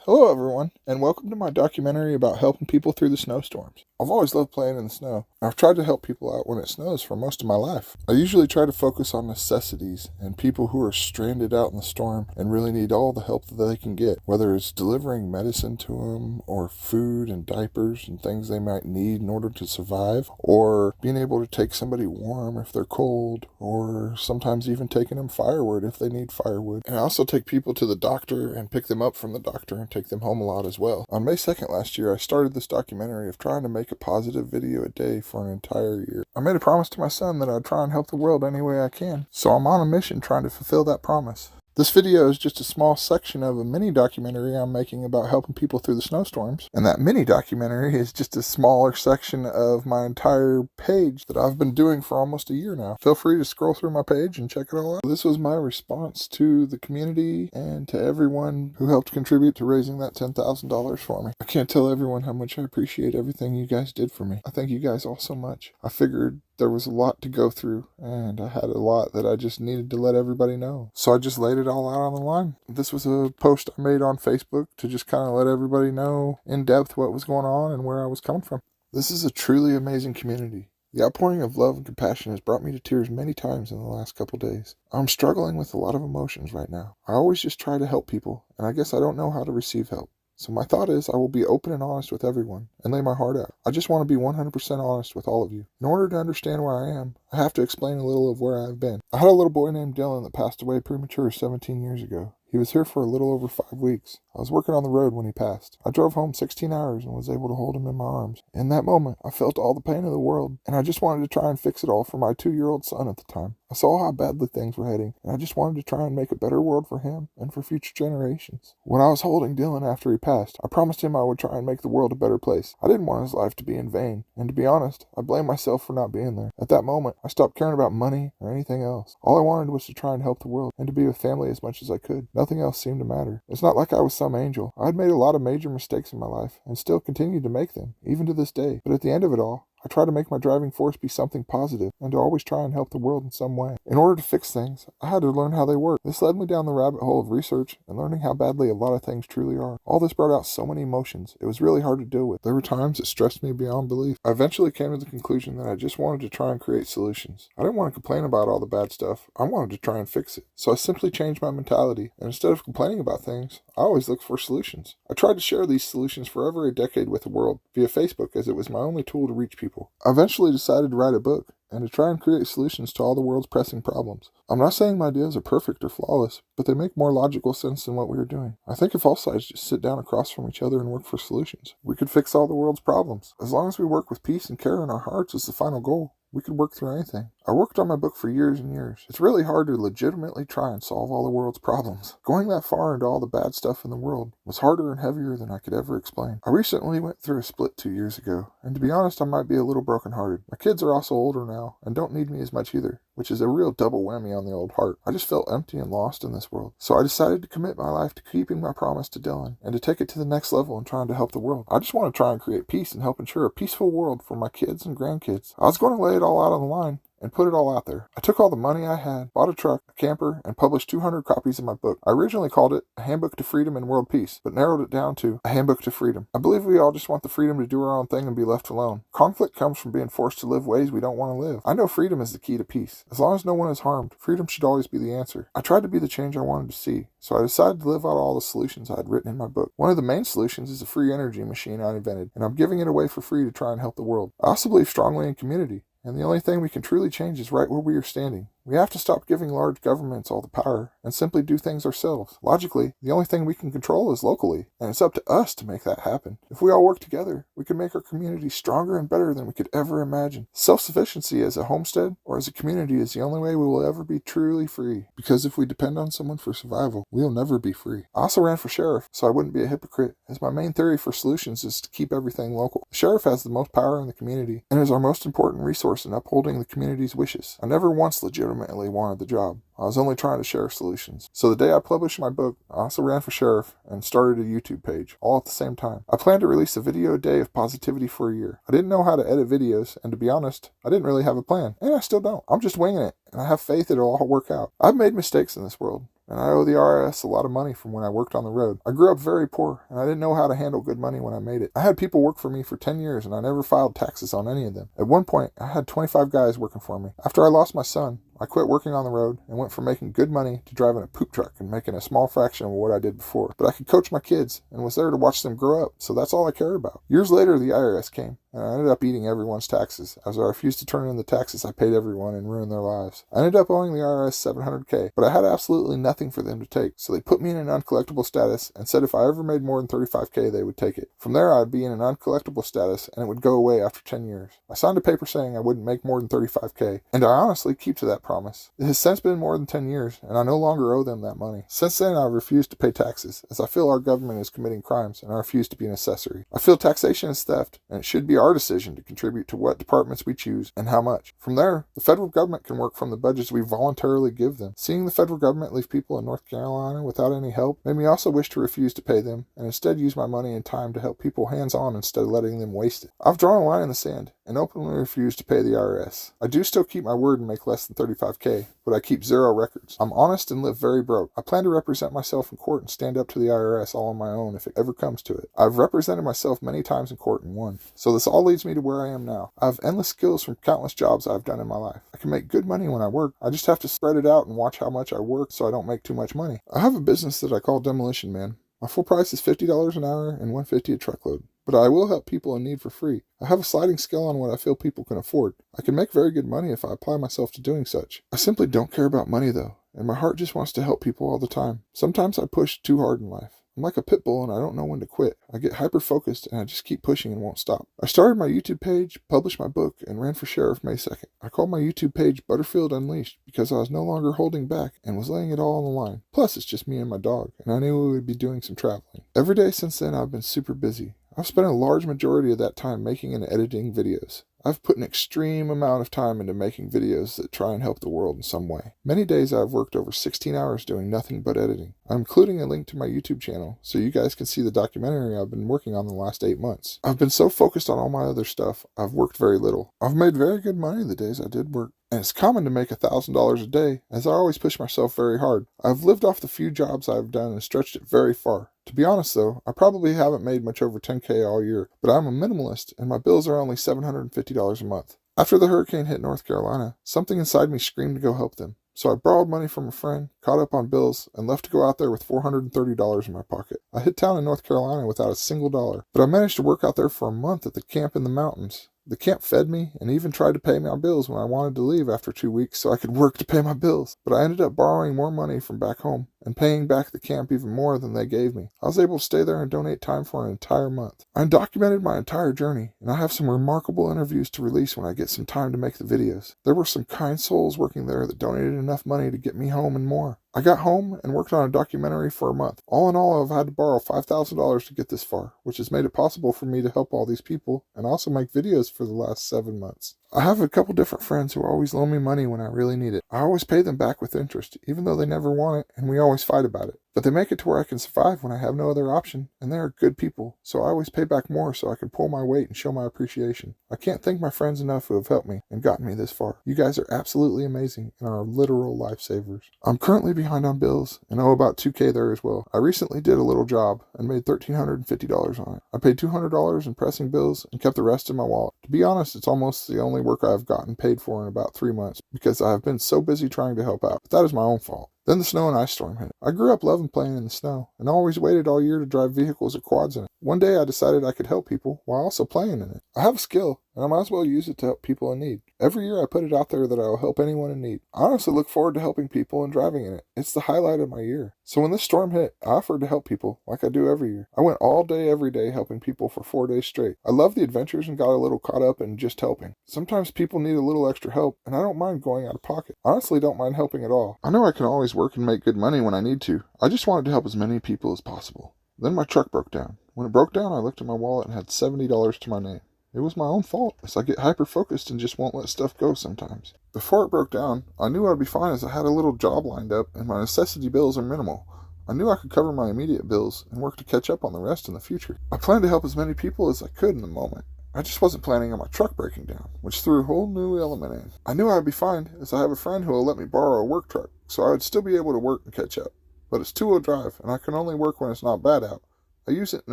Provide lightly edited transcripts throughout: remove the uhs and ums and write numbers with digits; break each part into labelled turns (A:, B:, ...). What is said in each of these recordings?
A: Hello everyone, and welcome to my documentary about helping people through the snowstorms. I've always loved playing in the snow. I've tried to help people out when it snows for most of my life. I usually try to focus on necessities and people who are stranded out in the storm and really need all the help that they can get, whether it's delivering medicine to them or food and diapers and things they might need in order to survive, or being able to take somebody warm if they're cold, or sometimes even taking them firewood if they need firewood. And I also take people to the doctor and pick them up from the doctor and take them home a lot as well. On May 2nd last year, I started this documentary of trying to make a positive video a day for an entire year. I made a promise to my son that I'd try and help the world any way I can, so I'm on a mission trying to fulfill that promise. This video is just a small section of a mini documentary I'm making about helping people through the snowstorms. And that mini documentary is just a smaller section of my entire page that I've been doing for almost a year now. Feel free to scroll through my page and check it all out. This was my response to the community and to everyone who helped contribute to raising that $10,000 for me. I can't tell everyone how much I appreciate everything you guys did for me. I thank you guys all so much. I figured there was a lot to go through, and I had a lot that I just needed to let everybody know. So I just laid it all out on the line. This was a post I made on Facebook to just kind of let everybody know in depth what was going on and where I was coming from. This is a truly amazing community. The outpouring of love and compassion has brought me to tears many times in the last couple days. I'm struggling with a lot of emotions right now. I always just try to help people, and I guess I don't know how to receive help. So my thought is I will be open and honest with everyone and lay my heart out. I just want to be 100% honest with all of you. In order to understand where I am, I have to explain a little of where I've been. I had a little boy named Dylan that passed away premature 17 years ago. He was here for a little over 5 weeks. I was working on the road when he passed. I drove home 16 hours and was able to hold him in my arms. In that moment, I felt all the pain of the world, and I just wanted to try and fix it all for my 2-year-old son at the time. I saw how badly things were heading, and I just wanted to try and make a better world for him and for future generations. When I was holding Dylan after he passed, I promised him I would try and make the world a better place. I didn't want his life to be in vain, and to be honest, I blame myself for not being there. At that moment, I stopped caring about money or anything else. All I wanted was to try and help the world and to be with family as much as I could. Nothing else seemed to matter. It's not like I was some angel. I had made a lot of major mistakes in my life and still continue to make them, even to this day. But at the end of it all, I try to make my driving force be something positive and to always try and help the world in some way. In order to fix things, I had to learn how they work. This led me down the rabbit hole of research and learning how badly a lot of things truly are. All this brought out so many emotions. It was really hard to deal with. There were times it stressed me beyond belief. I eventually came to the conclusion that I just wanted to try and create solutions. I didn't want to complain about all the bad stuff. I wanted to try and fix it. So I simply changed my mentality, and instead of complaining about things, I always looked for solutions. I tried to share these solutions for over a decade with the world via Facebook, as it was my only tool to reach people. I eventually decided to write a book and to try and create solutions to all the world's pressing problems. I'm not saying my ideas are perfect or flawless, but they make more logical sense than what we are doing. I think if all sides just sit down across from each other and work for solutions, we could fix all the world's problems. As long as we work with peace and care in our hearts as the final goal, we could work through anything. I worked on my book for years and years. It's really hard to legitimately try and solve all the world's problems. Going that far into all the bad stuff in the world was harder and heavier than I could ever explain. I recently went through a split 2 years ago, and to be honest, I might be a little brokenhearted. My kids are also older now, and don't need me as much either, which is a real double whammy on the old heart. I just felt empty and lost in this world. So I decided to commit my life to keeping my promise to Dylan, and to take it to the next level in trying to help the world. I just want to try and create peace and help ensure a peaceful world for my kids and grandkids. I was going to lay it all out on the line and put it all out there. I took all the money I had, bought a truck, a camper, and published 200 copies of my book. I originally called it A Handbook to Freedom and World Peace, but narrowed it down to A Handbook to Freedom. I believe we all just want the freedom to do our own thing and be left alone. Conflict comes from being forced to live ways we don't want to live. I know freedom is the key to peace. As long as no one is harmed, freedom should always be the answer. I tried to be the change I wanted to see, so I decided to live out all the solutions I had written in my book. One of the main solutions is a free energy machine I invented, and I'm giving it away for free to try and help the world. I also believe strongly in community. And the only thing we can truly change is right where we are standing. We have to stop giving large governments all the power and simply do things ourselves. Logically, the only thing we can control is locally, and it's up to us to make that happen. If we all work together, we can make our community stronger and better than we could ever imagine. Self-sufficiency as a homestead or as a community is the only way we will ever be truly free. Because if we depend on someone for survival, we'll never be free. I also ran for sheriff, so I wouldn't be a hypocrite, as my main theory for solutions is to keep everything local. The sheriff has the most power in the community, and is our most important resource in upholding the community's wishes. I never once legitimately wanted the job. I was only trying to share solutions. So the day I published my book, I also ran for sheriff and started a YouTube page, all at the same time. I planned to release a video a day of positivity for a year. I didn't know how to edit videos, and to be honest, I didn't really have a plan. And I still don't. I'm just winging it, and I have faith it'll all work out. I've made mistakes in this world, and I owe the IRS a lot of money from when I worked on the road. I grew up very poor, and I didn't know how to handle good money when I made it. I had people work for me for 10 years, and I never filed taxes on any of them. At one point, I had 25 guys working for me. After I lost my son, I quit working on the road and went from making good money to driving a poop truck and making a small fraction of what I did before. But I could coach my kids and was there to watch them grow up, so that's all I cared about. Years later, the IRS came, and I ended up eating everyone's taxes, as I refused to turn in the taxes I paid everyone and ruin their lives. I ended up owing the IRS $700K, but I had absolutely nothing for them to take, so they put me in an uncollectible status and said if I ever made more than $35K, they would take it. From there, I'd be in an uncollectible status, and it would go away after 10 years. I signed a paper saying I wouldn't make more than $35K, and I honestly keep to that promise. It has since been more than 10 years, and I no longer owe them that money. Since then, I've refused to pay taxes, as I feel our government is committing crimes, and I refuse to be an accessory. I feel taxation is theft, and it should be our decision to contribute to what departments we choose and how much. From there, the federal government can work from the budgets we voluntarily give them. Seeing the federal government leave people in North Carolina without any help made me also wish to refuse to pay them, and instead use my money and time to help people hands-on instead of letting them waste it. I've drawn a line in the sand, and openly refuse to pay the IRS. I do still keep my word and make less than $35K, but I keep zero records. I'm honest and live very broke. I plan to represent myself in court and stand up to the IRS all on my own if it ever comes to it. I've represented myself many times in court and won. So this all leads me to where I am now. I have endless skills from countless jobs I've done in my life. I can make good money when I work. I just have to spread it out and watch how much I work so I don't make too much money. I have a business that I call Demolition Man. My full price is $50 an hour and $150 a truckload. But I will help people in need for free. I have a sliding scale on what I feel people can afford. I can make very good money if I apply myself to doing such. I simply don't care about money though, and my heart just wants to help people all the time. Sometimes I push too hard in life. I'm like a pit bull and I don't know when to quit. I get hyper-focused and I just keep pushing and won't stop. I started my YouTube page, published my book, and ran for sheriff May 2nd. I called my YouTube page Butterfield Unleashed because I was no longer holding back and was laying it all on the line. Plus, it's just me and my dog, and I knew we would be doing some traveling. Every day since then, I've been super busy. I've spent a large majority of that time making and editing videos. I've put an extreme amount of time into making videos that try and help the world in some way. Many days I've worked over 16 hours doing nothing but editing. I'm including a link to my YouTube channel so you guys can see the documentary I've been working on the last 8 months. I've been so focused on all my other stuff, I've worked very little. I've made very good money the days I did work. And it's common to make $1,000 a day, as I always push myself very hard. I've lived off the few jobs I've done and stretched it very far. To be honest though, I probably haven't made much over $10K all year, but I'm a minimalist and my bills are only $750 a month. After the hurricane hit North Carolina, something inside me screamed to go help them. So I borrowed money from a friend, caught up on bills, and left to go out there with $430 in my pocket. I hit town in North Carolina without a single dollar, but I managed to work out there for a month at the camp in the mountains. The camp fed me and even tried to pay my bills when I wanted to leave after 2 weeks so I could work to pay my bills. But I ended up borrowing more money from back home and paying back the camp even more than they gave me. I was able to stay there and donate time for an entire month. I documented my entire journey, and I have some remarkable interviews to release when I get some time to make the videos. There were some kind souls working there that donated enough money to get me home and more. I got home and worked on a documentary for a month. All in all, I've had to borrow $5,000 to get this far, which has made it possible for me to help all these people and also make videos for the last 7 months. I have a couple different friends who always loan me money when I really need it. I always pay them back with interest, even though they never want it, and we always fight about it. But they make it to where I can survive when I have no other option, and they are good people, so I always pay back more so I can pull my weight and show my appreciation. I can't thank my friends enough who have helped me and gotten me this far. You guys are absolutely amazing and are literal lifesavers. I'm currently behind on bills and owe about $2K there as well. I recently did a little job and made $1,350 on it. I paid $200 in pressing bills and kept the rest in my wallet. To be honest, it's almost the only work I've gotten paid for in about 3 months because I have been so busy trying to help out, but that is my own fault. Then the snow and ice storm hit. I grew up loving playing in the snow and always waited all year to drive vehicles or quads in it. One day I decided I could help people while also playing in it. I have a skill and I might as well use it to help people in need. Every year I put it out there that I will help anyone in need. I honestly look forward to helping people and driving in it. It's the highlight of my year. So when this storm hit, I offered to help people like I do every year. I went all day every day helping people for 4 days straight. I love the adventures and got a little caught up in just helping. Sometimes people need a little extra help and I don't mind going out of pocket. Honestly, don't mind helping at all. I know I can always work and make good money when I need to. I just wanted to help as many people as possible. Then my truck broke down. When it broke down, I looked at my wallet and had $70 to my name. It was my own fault, as I get hyper-focused and just won't let stuff go sometimes. Before it broke down, I knew I'd be fine as I had a little job lined up and my necessity bills are minimal. I knew I could cover my immediate bills and work to catch up on the rest in the future. I planned to help as many people as I could in the moment. I just wasn't planning on my truck breaking down, which threw a whole new element in. I knew I'd be fine, as I have a friend who will let me borrow a work truck, so I would still be able to work and catch up. but it's 2-wheel drive, and I can only work when it's not bad out. I use it in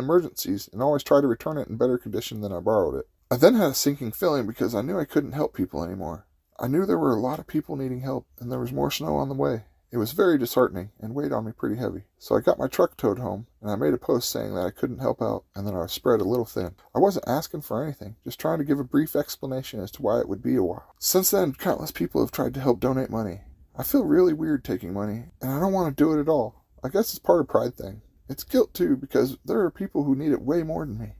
A: emergencies and always try to return it in better condition than I borrowed it. I then had a sinking feeling because I knew I couldn't help people anymore. I knew there were a lot of people needing help, and there was more snow on the way. It was very disheartening and weighed on me pretty heavy. So I got my truck towed home, and I made a post saying that I couldn't help out and that I was spread a little thin. I wasn't asking for anything, just trying to give a brief explanation as to why it would be a while. Since then, countless people have tried to help donate money. I feel really weird taking money, and I don't want to do it at all. I guess it's part of pride thing. It's guilt too, because there are people who need it way more than me.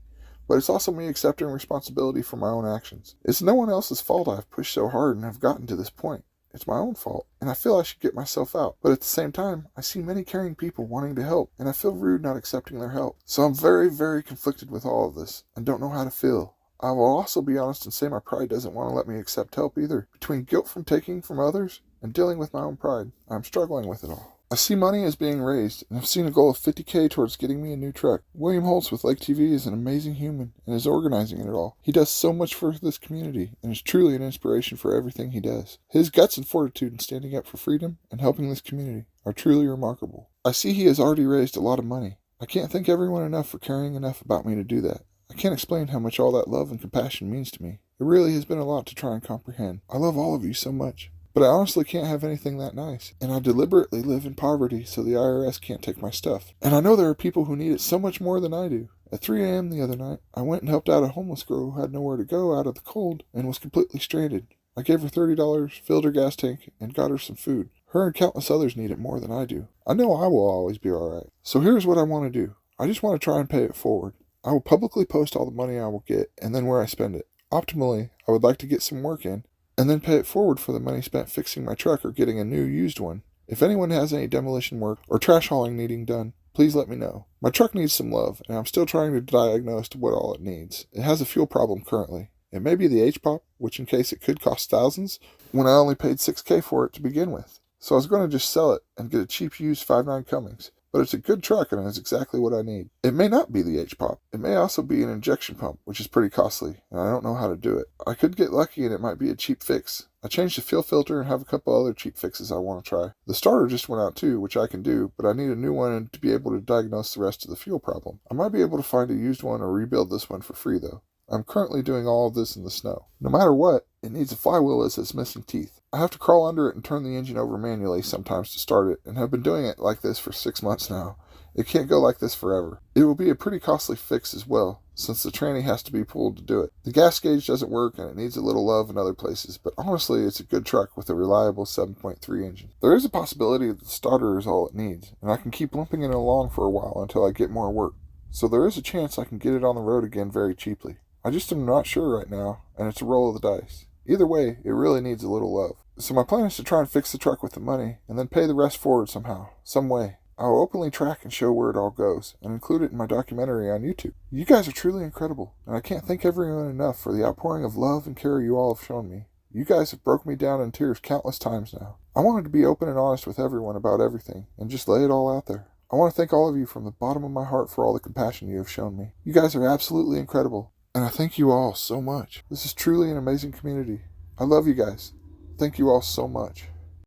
A: But it's also me accepting responsibility for my own actions. It's no one else's fault I've pushed so hard and have gotten to this point. It's my own fault, and I feel I should get myself out. But at the same time, I see many caring people wanting to help, and I feel rude not accepting their help. So I'm very, very conflicted with all of this, and don't know how to feel. I will also be honest and say my pride doesn't want to let me accept help either. Between guilt from taking from others and dealing with my own pride, I'm struggling with it all. I see money is being raised, and I've seen a goal of $50,000 towards getting me a new truck. William Holtz with Lake TV is an amazing human and is organizing it all. He does so much for this community and is truly an inspiration for everything he does. His guts and fortitude in standing up for freedom and helping this community are truly remarkable. I see he has already raised a lot of money. I can't thank everyone enough for caring enough about me to do that. I can't explain how much all that love and compassion means to me. It really has been a lot to try and comprehend. I love all of you so much. But I honestly can't have anything that nice. And I deliberately live in poverty so the IRS can't take my stuff. And I know there are people who need it so much more than I do. At 3 a.m. the other night, I went and helped out a homeless girl who had nowhere to go out of the cold and was completely stranded. I gave her $30, filled her gas tank, and got her some food. Her and countless others need it more than I do. I know I will always be alright. So here's what I want to do. I just want to try and pay it forward. I will publicly post all the money I will get and then where I spend it. Optimally, I would like to get some work in and then pay it forward for the money spent fixing my truck or getting a new used one. If anyone has any demolition work or trash hauling needing done, please let me know. My truck needs some love, and I'm still trying to diagnose what all it needs. It has a fuel problem currently. It may be the H-pop, which in case it could cost thousands, when I only paid $6,000 for it to begin with. So I was going to just sell it and get a cheap used 5.9 Cummins. But it's a good truck and it's exactly what I need. It may not be the H-pop. It may also be an injection pump, which is pretty costly, and I don't know how to do it. I could get lucky and it might be a cheap fix. I changed the fuel filter and have a couple other cheap fixes I want to try. The starter just went out too, which I can do, but I need a new one to be able to diagnose the rest of the fuel problem. I might be able to find a used one or rebuild this one for free though. I'm currently doing all of this in the snow. No matter what, it needs a flywheel as its missing teeth. I have to crawl under it and turn the engine over manually sometimes to start it, and have been doing it like this for 6 months now. It can't go like this forever. It will be a pretty costly fix as well, since the tranny has to be pulled to do it. The gas gauge doesn't work and it needs a little love in other places, but honestly it's a good truck with a reliable 7.3 engine. There is a possibility that the starter is all it needs, and I can keep limping it along for a while until I get more work. So there is a chance I can get it on the road again very cheaply. I just am not sure right now, and it's a roll of the dice. Either way, it really needs a little love. So my plan is to try and fix the truck with the money, and then pay the rest forward somehow, some way. I will openly track and show where it all goes, and include it in my documentary on YouTube. You guys are truly incredible, and I can't thank everyone enough for the outpouring of love and care you all have shown me. You guys have broken me down in tears countless times now. I wanted to be open and honest with everyone about everything, and just lay it all out there. I want to thank all of you from the bottom of my heart for all the compassion you have shown me. You guys are absolutely incredible, and I thank you all so much. This is truly an amazing community. I love you guys. Thank you all so much.